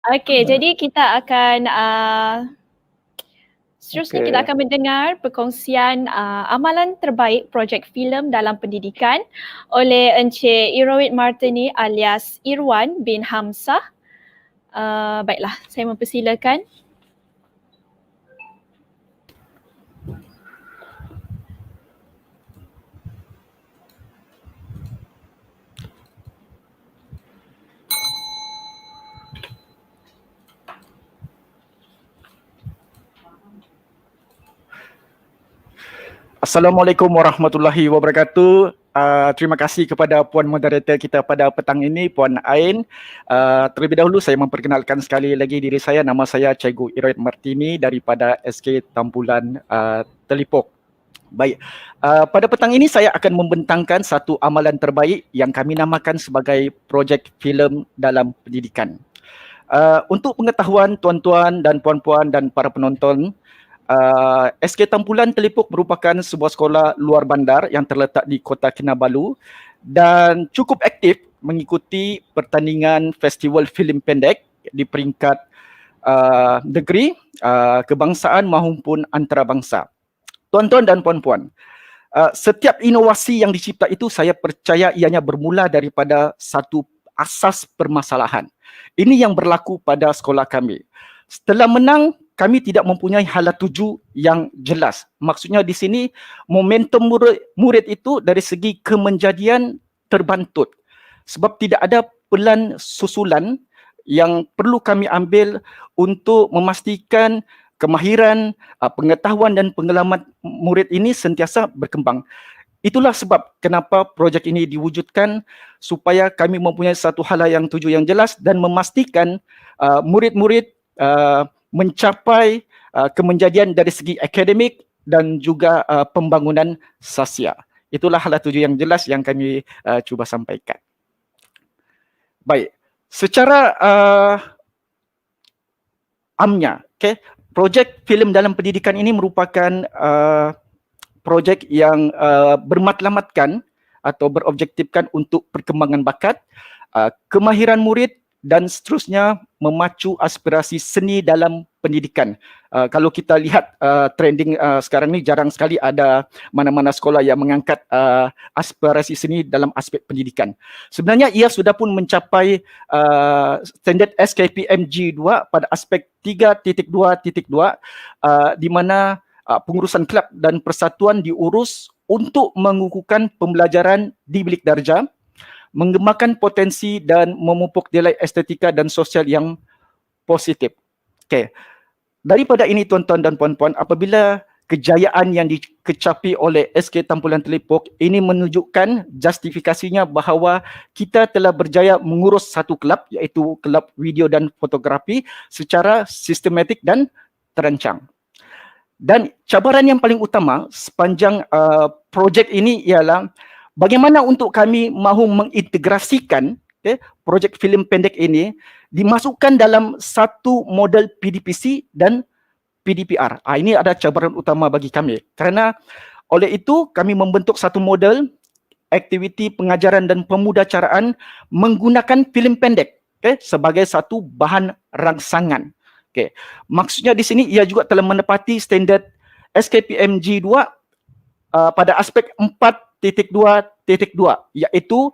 Okey, jadi kita akan seterusnya kita Okey. akan mendengar perkongsian amalan terbaik projek filem dalam pendidikan oleh Encik Irowit Martini alias Irwan bin Hamzah. Baiklah, saya mempersilakan. Assalamualaikum warahmatullahi wabarakatuh. Terima kasih kepada Puan Moderator kita pada petang ini, Puan Ain. Terlebih dahulu saya memperkenalkan sekali lagi diri saya. Nama saya Cikgu Irowit Martini daripada SK Tampulan Telipok. Baik, pada petang ini saya akan membentangkan satu amalan terbaik yang kami namakan sebagai projek filem dalam pendidikan. Untuk pengetahuan tuan-tuan dan puan-puan dan para penonton, SK Tampulan Telipok merupakan sebuah sekolah luar bandar yang terletak di Kota Kinabalu dan cukup aktif mengikuti pertandingan festival filem pendek di peringkat negeri, kebangsaan maupun antarabangsa. Tuan-tuan dan puan-puan, setiap inovasi yang dicipta itu saya percaya ianya bermula daripada satu asas permasalahan. Ini yang berlaku pada sekolah kami. Setelah menang, kami tidak mempunyai hala tuju yang jelas. Maksudnya di sini momentum murid itu dari segi kemenjadian terbantut. Sebab tidak ada pelan susulan yang perlu kami ambil untuk memastikan kemahiran, pengetahuan dan pengalaman murid ini sentiasa berkembang. Itulah sebab kenapa projek ini diwujudkan supaya kami mempunyai satu hala yang tuju yang jelas dan memastikan murid-murid mencapai kemenjadian dari segi akademik dan juga pembangunan sosial. Itulah hala tuju yang jelas yang kami cuba sampaikan. Baik, secara amnya, projek filem dalam pendidikan ini merupakan projek yang bermatlamatkan atau berobjektifkan untuk perkembangan bakat, kemahiran murid dan seterusnya memacu aspirasi seni dalam pendidikan. Kalau kita lihat trending sekarang ni, jarang sekali ada mana-mana sekolah yang mengangkat aspirasi seni dalam aspek pendidikan. Sebenarnya ia sudah pun mencapai standard SKPM G2 pada aspek 3.2.2 di mana pengurusan kelab dan persatuan diurus untuk mengukuhkan pembelajaran di bilik darjah, mengembangkan potensi dan memupuk nilai estetika dan sosial yang positif. Okey. Daripada ini tuan-tuan dan puan-puan, apabila kejayaan yang dikecapi oleh SK Tampulan Telipok ini menunjukkan justifikasinya bahawa kita telah berjaya mengurus satu kelab, iaitu kelab video dan fotografi secara sistematik dan terancang. Dan cabaran yang paling utama sepanjang projek ini ialah bagaimana untuk kami mahu mengintegrasikan projek filem pendek ini dimasukkan dalam satu model PDPC dan PDPR. Ini ada cabaran utama bagi kami. Kerana oleh itu kami membentuk satu model aktiviti pengajaran dan pemudacaraan menggunakan filem pendek sebagai satu bahan rangsangan. Maksudnya di sini ia juga telah menepati standard SKPM G2 pada aspek 4.2.2, iaitu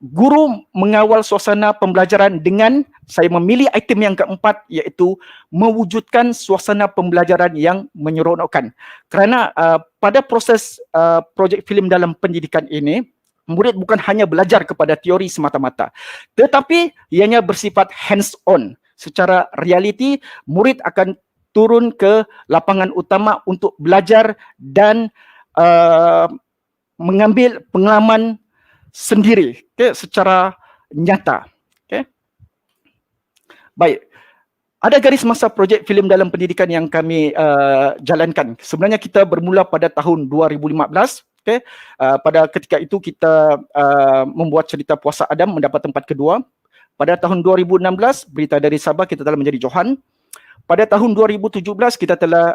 guru mengawal suasana pembelajaran dengan saya memilih item yang keempat, iaitu mewujudkan suasana pembelajaran yang menyeronokkan. Kerana pada proses projek filem dalam pendidikan ini, murid bukan hanya belajar kepada teori semata-mata, tetapi ianya bersifat hands-on. Secara realiti, murid akan turun ke lapangan utama untuk belajar dan mengambil pengalaman sendiri secara nyata. Baik, ada garis masa projek filem dalam pendidikan yang kami jalankan. Sebenarnya kita bermula pada tahun 2015. Pada ketika itu kita membuat cerita Puasa Adam mendapat tempat kedua. Pada tahun 2016, Berita dari Sabah kita telah menjadi Johan. pada tahun 2017 kita telah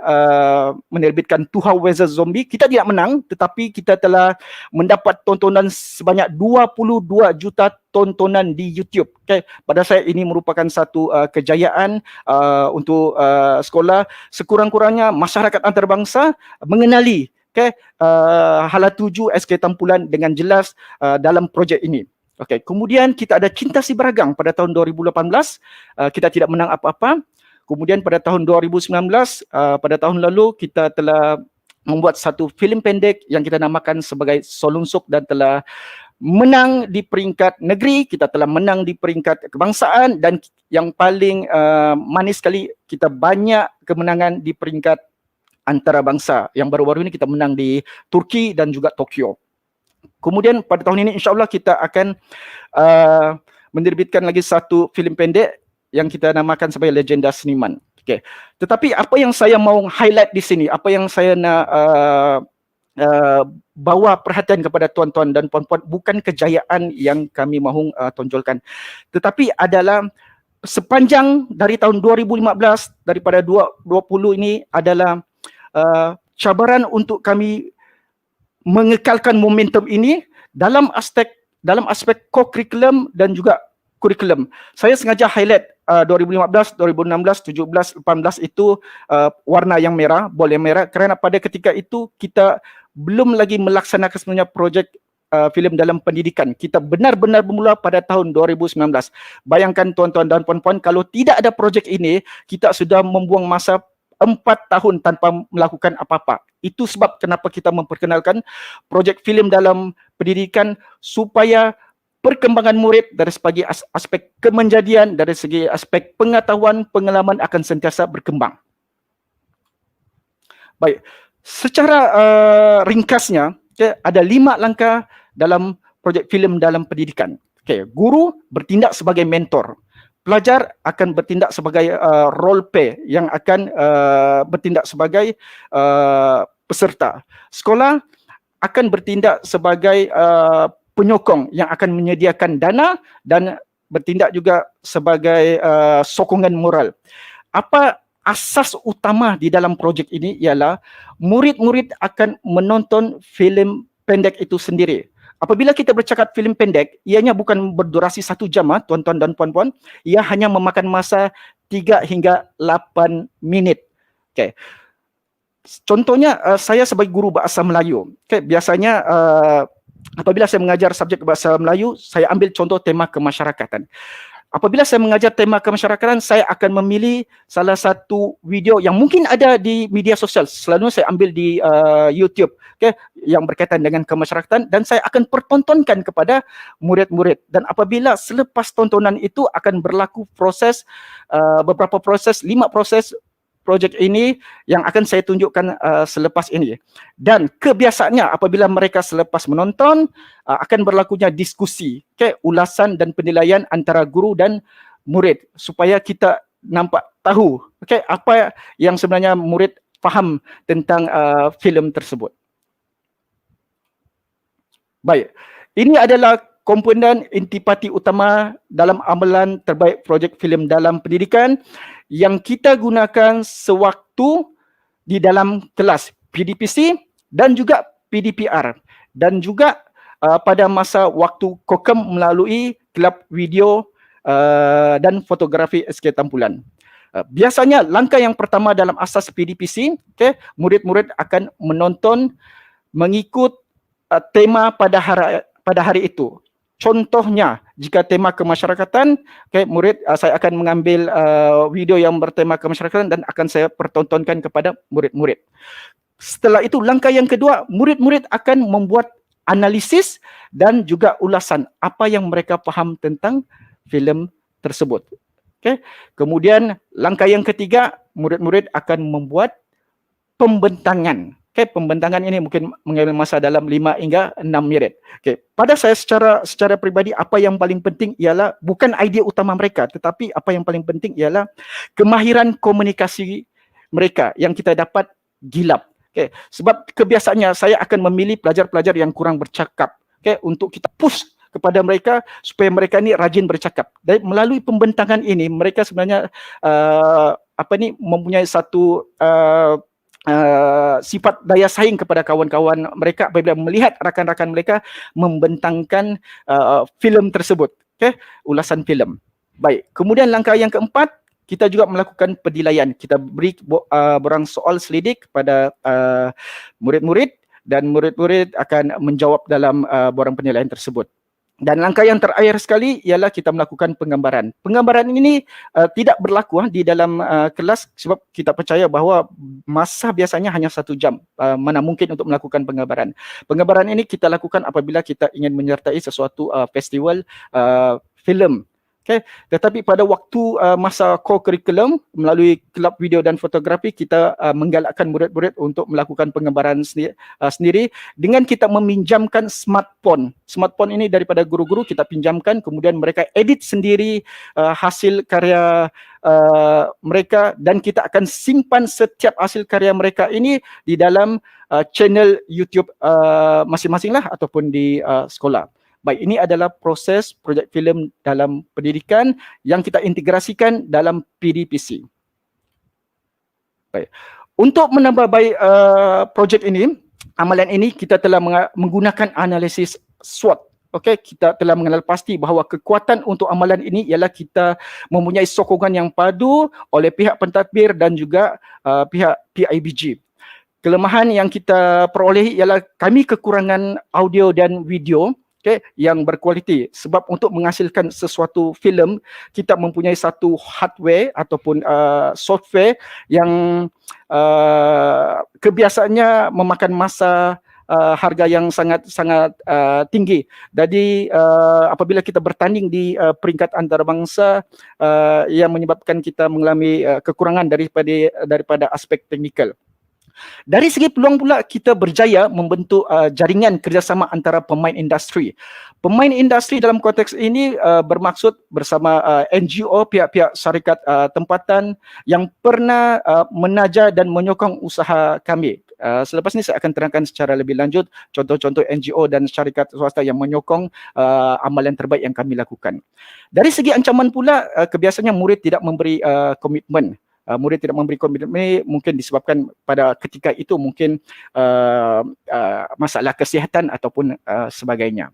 menerbitkan Tuha vs Zombie. Kita tidak menang, tetapi kita telah mendapat tontonan sebanyak 22 juta tontonan di YouTube. Okay. Pada saya ini merupakan satu kejayaan untuk sekolah. Sekurang-kurangnya masyarakat antarabangsa mengenali Halatuju SK Tampulan dengan jelas dalam projek ini. Okay. Kemudian kita ada Cinta Si Beragang pada tahun 2018. Kita tidak menang apa-apa. Kemudian pada tahun 2019, pada tahun lalu kita telah membuat satu filem pendek yang kita namakan sebagai Solunsuk dan telah menang di peringkat negeri, kita telah menang di peringkat kebangsaan dan yang paling manis sekali, kita banyak kemenangan di peringkat antarabangsa. Yang baru-baru ini kita menang di Turki dan juga Tokyo. Kemudian pada tahun ini insya-Allah kita akan menerbitkan lagi satu filem pendek yang kita namakan sebagai Legenda Seniman. Okay. Tetapi apa yang saya mau highlight di sini, apa yang saya nak bawa perhatian kepada tuan-tuan dan puan-puan, bukan kejayaan yang kami mahu tonjolkan, tetapi adalah sepanjang dari tahun 2015 daripada 2020 ini adalah cabaran untuk kami mengekalkan momentum ini dalam aspek co-curriculum dan juga kurikulum. Saya sengaja highlight 2015, 2016, 17, 18 itu warna yang merah, bola yang merah, kerana pada ketika itu kita belum lagi melaksanakan sebenarnya projek filem dalam pendidikan. Kita benar-benar bermula pada tahun 2019. Bayangkan tuan-tuan dan puan-puan, kalau tidak ada projek ini, kita sudah membuang masa 4 tahun tanpa melakukan apa-apa. Itu sebab kenapa kita memperkenalkan projek filem dalam pendidikan supaya perkembangan murid dari segi aspek kemenjadian, dari segi aspek pengetahuan, pengalaman akan sentiasa berkembang. Baik, secara ringkasnya, ada 5 langkah dalam projek filem dalam pendidikan. Guru bertindak sebagai mentor. Pelajar akan bertindak sebagai role play yang akan bertindak sebagai peserta. Sekolah akan bertindak sebagai penyokong yang akan menyediakan dana dan bertindak juga sebagai sokongan moral. Apa asas utama di dalam projek ini ialah murid-murid akan menonton filem pendek itu sendiri. Apabila kita bercakap filem pendek, ianya bukan berdurasi 1 jam, tuan-tuan dan puan-puan. Ia hanya memakan masa 3 hingga 8 minit. Okay. Contohnya, saya sebagai guru bahasa Melayu. Okay. Biasanya, apabila saya mengajar subjek bahasa Melayu, saya ambil contoh tema kemasyarakatan. Apabila saya mengajar tema kemasyarakatan, saya akan memilih salah satu video yang mungkin ada di media sosial. Selalunya saya ambil di YouTube, yang berkaitan dengan kemasyarakatan, dan saya akan pertontonkan kepada murid-murid. Dan apabila selepas tontonan itu akan berlaku proses, beberapa proses, 5 proses projek ini yang akan saya tunjukkan selepas ini. Dan kebiasaannya apabila mereka selepas menonton akan berlakunya diskusi, ulasan dan penilaian antara guru dan murid supaya kita nampak tahu apa yang sebenarnya murid faham tentang filem tersebut. Baik, ini adalah komponen intipati utama dalam amalan terbaik projek filem dalam pendidikan yang kita gunakan sewaktu di dalam kelas PDPC dan juga PDPR, dan juga pada masa waktu kokem melalui kelab video dan fotografi SK Tampulan. Biasanya langkah yang pertama dalam asas PDPC, murid-murid akan menonton mengikut tema pada hari itu. Contohnya, jika tema kemasyarakatan, murid, saya akan mengambil video yang bertema kemasyarakatan dan akan saya pertontonkan kepada murid-murid. Setelah itu, langkah yang kedua, murid-murid akan membuat analisis dan juga ulasan apa yang mereka faham tentang filem tersebut. Kemudian, langkah yang ketiga, murid-murid akan membuat pembentangan. Pembentangan ini mungkin mengambil masa dalam 5 hingga 6 minit. Pada saya secara pribadi, apa yang paling penting ialah bukan idea utama mereka, tetapi apa yang paling penting ialah kemahiran komunikasi mereka yang kita dapat gilap. Sebab kebiasaannya saya akan memilih pelajar-pelajar yang kurang bercakap, untuk kita push kepada mereka supaya mereka ni rajin bercakap. Dan melalui pembentangan ini mereka sebenarnya mempunyai satu sifat daya saing kepada kawan-kawan mereka apabila melihat rakan-rakan mereka membentangkan filem tersebut. Okey, ulasan filem. Baik, kemudian langkah yang keempat, kita juga melakukan penilaian. Kita beri borang soal selidik kepada murid-murid dan murid-murid akan menjawab dalam borang penilaian tersebut. Dan langkah yang terakhir sekali ialah kita melakukan penggambaran. Penggambaran ini tidak berlaku di dalam kelas sebab kita percaya bahawa masa biasanya hanya 1 jam. Mana mungkin untuk melakukan penggambaran. Penggambaran ini kita lakukan apabila kita ingin menyertai sesuatu festival filem. Okay. Tetapi pada waktu masa core curriculum melalui kelab video dan fotografi, kita menggalakkan murid-murid untuk melakukan penggambaran sendiri dengan kita meminjamkan smartphone. Smartphone ini daripada guru-guru kita pinjamkan, kemudian mereka edit sendiri hasil karya mereka dan kita akan simpan setiap hasil karya mereka ini di dalam channel YouTube masing-masing lah ataupun di sekolah. Baik, ini adalah proses projek filem dalam pendidikan yang kita integrasikan dalam PDPC. Baik. Untuk menambah baik projek ini, amalan ini kita telah menggunakan analisis SWOT. Okey, kita telah mengenal pasti bahawa kekuatan untuk amalan ini ialah kita mempunyai sokongan yang padu oleh pihak pentadbir dan juga pihak PIBG. Kelemahan yang kita perolehi ialah kami kekurangan audio dan video yang berkualiti sebab untuk menghasilkan sesuatu filem kita mempunyai satu hardware ataupun software yang kebiasaannya memakan masa harga yang sangat tinggi. Jadi apabila kita bertanding di peringkat antarabangsa yang menyebabkan kita mengalami kekurangan daripada aspek teknikal. Dari segi peluang pula, kita berjaya membentuk jaringan kerjasama antara pemain industri. Pemain industri dalam konteks ini bermaksud bersama NGO, pihak-pihak syarikat tempatan yang pernah menaja dan menyokong usaha kami. Selepas ini saya akan terangkan secara lebih lanjut contoh-contoh NGO dan syarikat swasta yang menyokong amalan terbaik yang kami lakukan. Dari segi ancaman pula, kebiasaannya murid tidak memberi komitmen. Murid tidak memberi komitmen ini mungkin disebabkan pada ketika itu mungkin masalah kesihatan ataupun sebagainya.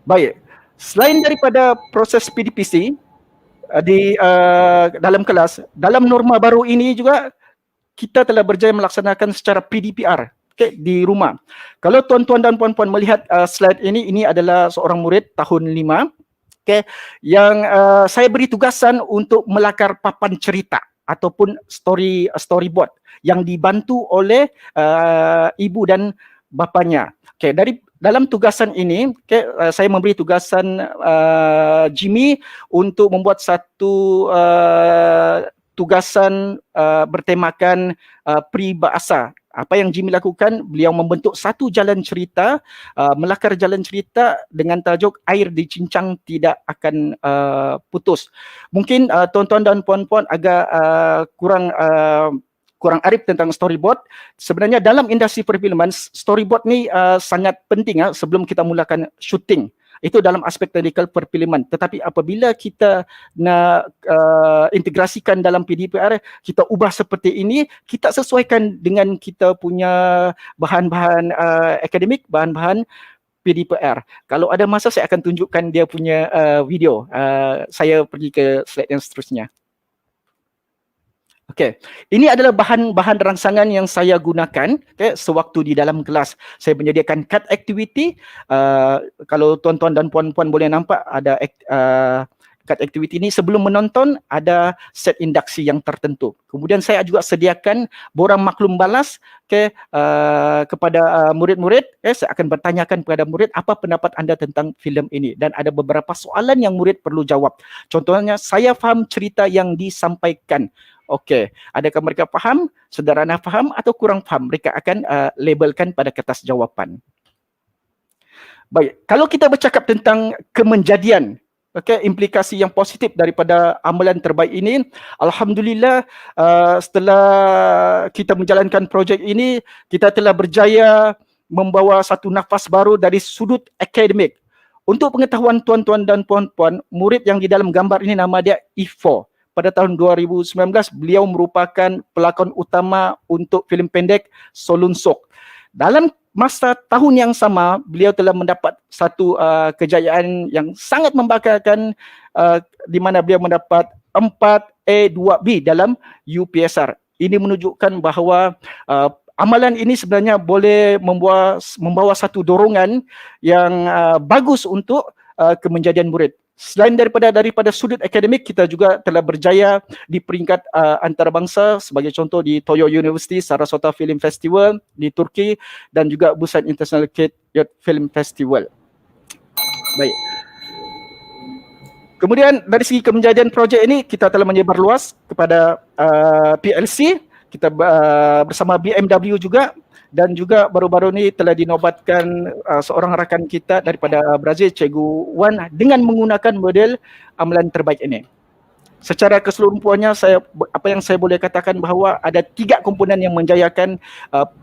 Baik, selain daripada proses PDPC di dalam kelas, dalam norma baru ini juga kita telah berjaya melaksanakan secara PDPR di rumah. Kalau tuan-tuan dan puan-puan melihat slide ini adalah seorang murid tahun 5. Yang saya beri tugasan untuk melakar papan cerita ataupun storyboard yang dibantu oleh ibu dan bapanya. Dalam tugasan ini, saya memberi tugasan Jimmy untuk membuat satu tugasan bertemakan peribahasa. Apa yang Jimmy lakukan, beliau membentuk satu jalan cerita, melakar jalan cerita dengan tajuk air dicincang tidak akan putus. Mungkin tuan-tuan dan puan-puan agak kurang arif tentang storyboard. Sebenarnya dalam industri perfilman, storyboard ni sangat penting sebelum kita mulakan syuting. Itu dalam aspek teknikal perfilman. Tetapi apabila kita nak integrasikan dalam PDPR, kita ubah seperti ini, kita sesuaikan dengan kita punya bahan-bahan akademik, bahan-bahan PDPR. Kalau ada masa saya akan tunjukkan dia punya video. Saya pergi ke slide yang seterusnya. Okey, ini adalah bahan-bahan rangsangan yang saya gunakan sewaktu di dalam kelas. Saya menyediakan card activity. Kalau tuan-tuan dan puan-puan boleh nampak ada card activity ini sebelum menonton ada set induksi yang tertentu. Kemudian saya juga sediakan borang maklum balas kepada murid-murid. Saya akan bertanyakan kepada murid apa pendapat anda tentang filem ini dan ada beberapa soalan yang murid perlu jawab. Contohnya, saya faham cerita yang disampaikan. Okey, adakah mereka faham, sederhana faham atau kurang faham? Mereka akan labelkan pada kertas jawapan. Baik, kalau kita bercakap tentang kemenjadian, implikasi yang positif daripada amalan terbaik ini, alhamdulillah setelah kita menjalankan projek ini, kita telah berjaya membawa satu nafas baru dari sudut akademik. Untuk pengetahuan tuan-tuan dan puan-puan, murid yang di dalam gambar ini nama dia E4. pada tahun 2019 beliau merupakan pelakon utama untuk filem pendek Solun Sok. Dalam masa tahun yang sama, beliau telah mendapat satu kejayaan yang sangat membanggakan, di mana beliau mendapat 4A2B dalam UPSR. Ini menunjukkan bahawa amalan ini sebenarnya boleh membawa satu dorongan yang bagus untuk kemenjadian murid. Selain daripada sudut akademik, kita juga telah berjaya di peringkat antarabangsa, sebagai contoh di Toyo University Sarasota Film Festival di Turki dan juga Busan International Kid Youth Film Festival. Baik. Kemudian dari segi kemenjadian projek ini, kita telah menyebar luas kepada PLC, kita bersama BMW juga, dan juga baru-baru ini telah dinobatkan seorang rakan kita daripada Brazil, Cikgu Wan, dengan menggunakan model amalan terbaik ini. Secara keseluruhannya, apa yang saya boleh katakan bahawa ada 3 komponen yang menjayakan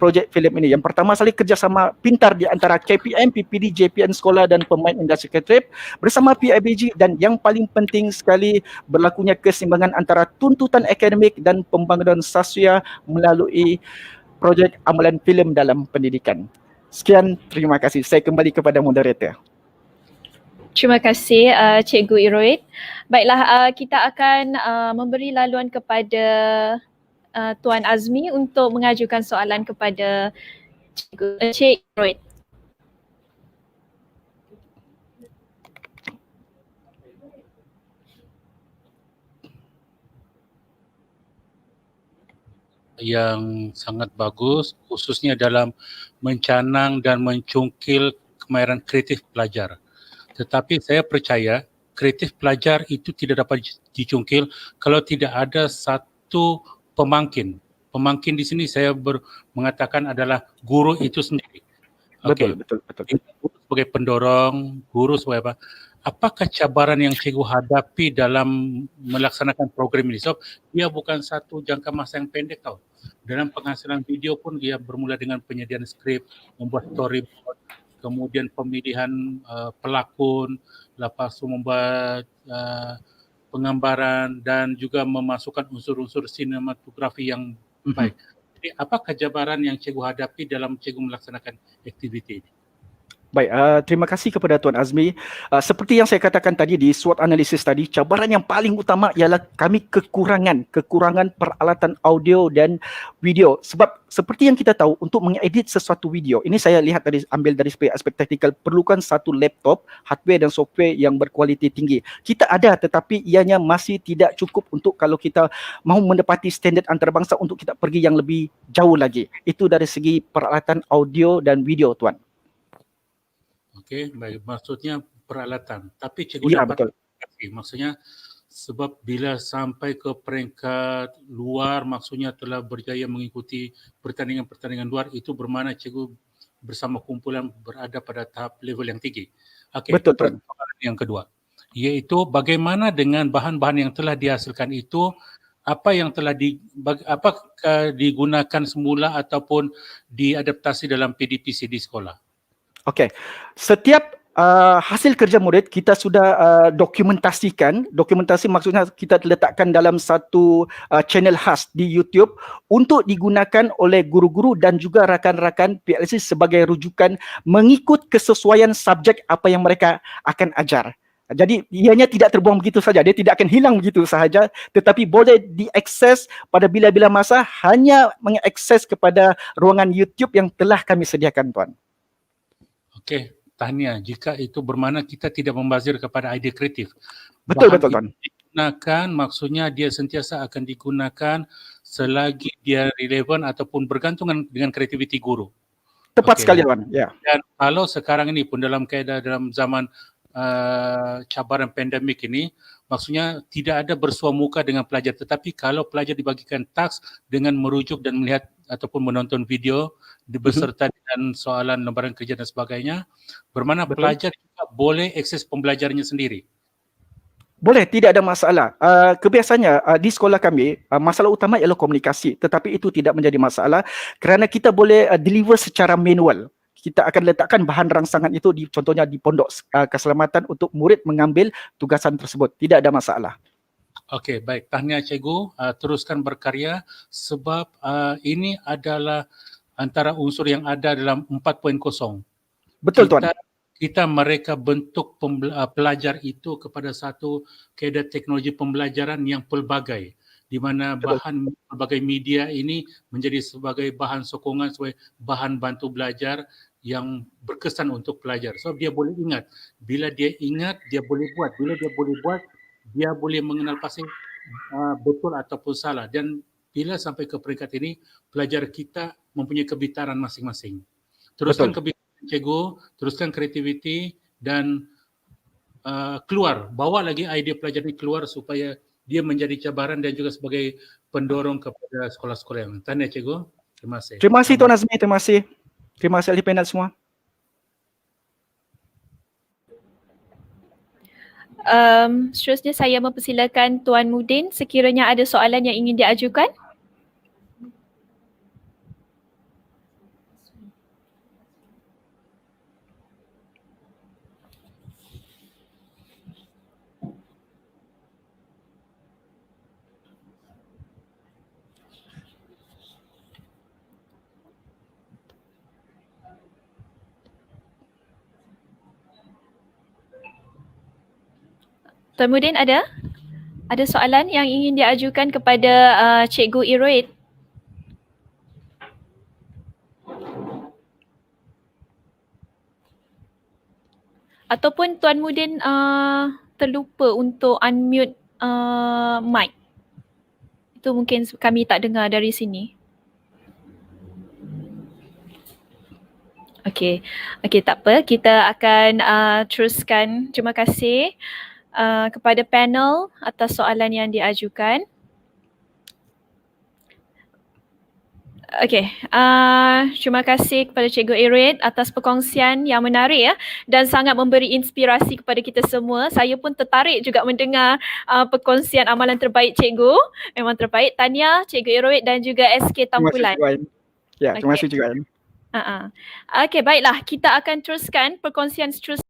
projek filem ini. Yang pertama sekali, kerjasama pintar di antara KPM, PPD, JPN Sekolah dan pemain industri kreatif bersama PIBG, dan yang paling penting sekali, berlakunya keseimbangan antara tuntutan akademik dan pembangunan sosial melalui projek amalan filem dalam pendidikan. Sekian, terima kasih. Saya kembali kepada moderator. Terima kasih Cikgu Iroid. Baiklah, kita akan memberi laluan kepada Tuan Azmi untuk mengajukan soalan kepada Cik Iroid. Yang sangat bagus, khususnya dalam mencanang dan mencungkil kemahiran kreatif pelajar. Tetapi saya percaya kreatif pelajar itu tidak dapat dicungkil kalau tidak ada satu pemangkin. Pemangkin di sini saya mengatakan adalah guru itu sendiri. Betul. Guru sebagai pendorong, guru sebagai apa? Apakah cabaran yang cikgu hadapi dalam melaksanakan program ini? Sebab dia bukan satu jangka masa yang pendek tau. Dalam penghasilan video pun dia bermula dengan penyediaan skrip, membuat storyboard, kemudian pemilihan pelakon, lepas itu membuat penggambaran dan juga memasukkan unsur-unsur sinematografi yang baik. Jadi apakah cabaran yang cikgu hadapi dalam cikgu melaksanakan aktiviti ini? Baik, terima kasih kepada Tuan Azmi. Seperti yang saya katakan tadi di SWOT analisis tadi, cabaran yang paling utama ialah kami kekurangan peralatan audio dan video. Sebab seperti yang kita tahu, untuk mengedit sesuatu video, ini saya lihat ambil dari aspek teknikal, perlukan satu laptop, hardware dan software yang berkualiti tinggi. Kita ada, tetapi ianya masih tidak cukup untuk kalau kita mahu menepati standard antarabangsa untuk kita pergi yang lebih jauh lagi. Itu dari segi peralatan audio dan video, Tuan. Okey, baik. Maksudnya peralatan. Tapi cikgu dapat maksudnya sebab bila sampai ke peringkat luar, maksudnya telah berjaya mengikuti pertandingan-pertandingan luar, itu bermakna cikgu bersama kumpulan berada pada tahap level yang tinggi. Okey, betul, Tuan. Yang kedua, iaitu bagaimana dengan bahan-bahan yang telah dihasilkan itu, apa yang telah apakah digunakan semula ataupun diadaptasi dalam PDPC di sekolah? Okey, setiap hasil kerja murid kita sudah dokumentasikan. Dokumentasi maksudnya kita letakkan dalam satu channel khas di YouTube untuk digunakan oleh guru-guru dan juga rakan-rakan PLC sebagai rujukan mengikut kesesuaian subjek apa yang mereka akan ajar. Jadi ianya tidak terbuang begitu saja, dia tidak akan hilang begitu sahaja, tetapi boleh diakses pada bila-bila masa hanya mengakses kepada ruangan YouTube yang telah kami sediakan, Tuan. Okey, tahniah. Jika itu bermakna kita tidak membazir kepada idea kreatif. Betul, Tuan. Digunakan, maksudnya dia sentiasa akan digunakan selagi dia relevan ataupun bergantungan dengan kreativiti guru. Tepat sekali, Tuan. Ya. Dan kalau sekarang ini pun dalam zaman cabaran pandemik ini, maksudnya tidak ada bersua muka dengan pelajar, tetapi kalau pelajar dibagikan task dengan merujuk dan melihat ataupun menonton video beserta dengan soalan lembaran kerja dan sebagainya, bermakna pelajar juga boleh akses pembelajarannya sendiri. Boleh, tidak ada masalah. Kebiasaannya di sekolah kami, masalah utama ialah komunikasi, tetapi itu tidak menjadi masalah kerana kita boleh deliver secara manual. Kita akan letakkan bahan rangsangan itu contohnya di pondok keselamatan untuk murid mengambil tugasan tersebut. Tidak ada masalah. Okey, baik. Tahniah cikgu, teruskan berkarya sebab ini adalah antara unsur yang ada dalam 4.0. Betul Tuan. Kita mereka bentuk pelajar itu kepada satu kadar teknologi pembelajaran yang pelbagai, di mana bahan pelbagai media ini menjadi sebagai bahan sokongan, sebagai bahan bantu belajar yang berkesan untuk pelajar. So dia boleh ingat, bila dia ingat dia boleh buat, bila dia boleh buat dia boleh mengenal pasti betul ataupun salah, dan bila sampai ke peringkat ini pelajar kita mempunyai kebitaran masing-masing. Teruskan kebitaran cikgu, teruskan kreativiti dan keluar, bawa lagi idea pelajar ini keluar supaya dia menjadi cabaran dan juga sebagai pendorong kepada sekolah-sekolah yang lain. Tahniah cikgu. Terima kasih. Terima kasih Tuan Azmi, terima kasih. Terima kasih ahli panel semua. Seterusnya saya mempersilakan Tuan Mudin sekiranya ada soalan yang ingin diajukan. Tuan Mudin ada? Ada soalan yang ingin diajukan kepada Cikgu Iroid? Ataupun Tuan Mudin terlupa untuk unmute mic. Itu mungkin kami tak dengar dari sini. Okey, tak apa. Kita akan teruskan. Terima kasih kepada panel atas soalan yang diajukan. Okey, terima kasih kepada Cikgu Iroid atas perkongsian yang menarik ya dan sangat memberi inspirasi kepada kita semua. Saya pun tertarik juga mendengar perkongsian amalan terbaik Cikgu. Memang terbaik. Tahniah Cikgu Iroid dan juga SK Tampulan. Terima kasih juga. Okey, baiklah. Kita akan teruskan perkongsian seterusnya.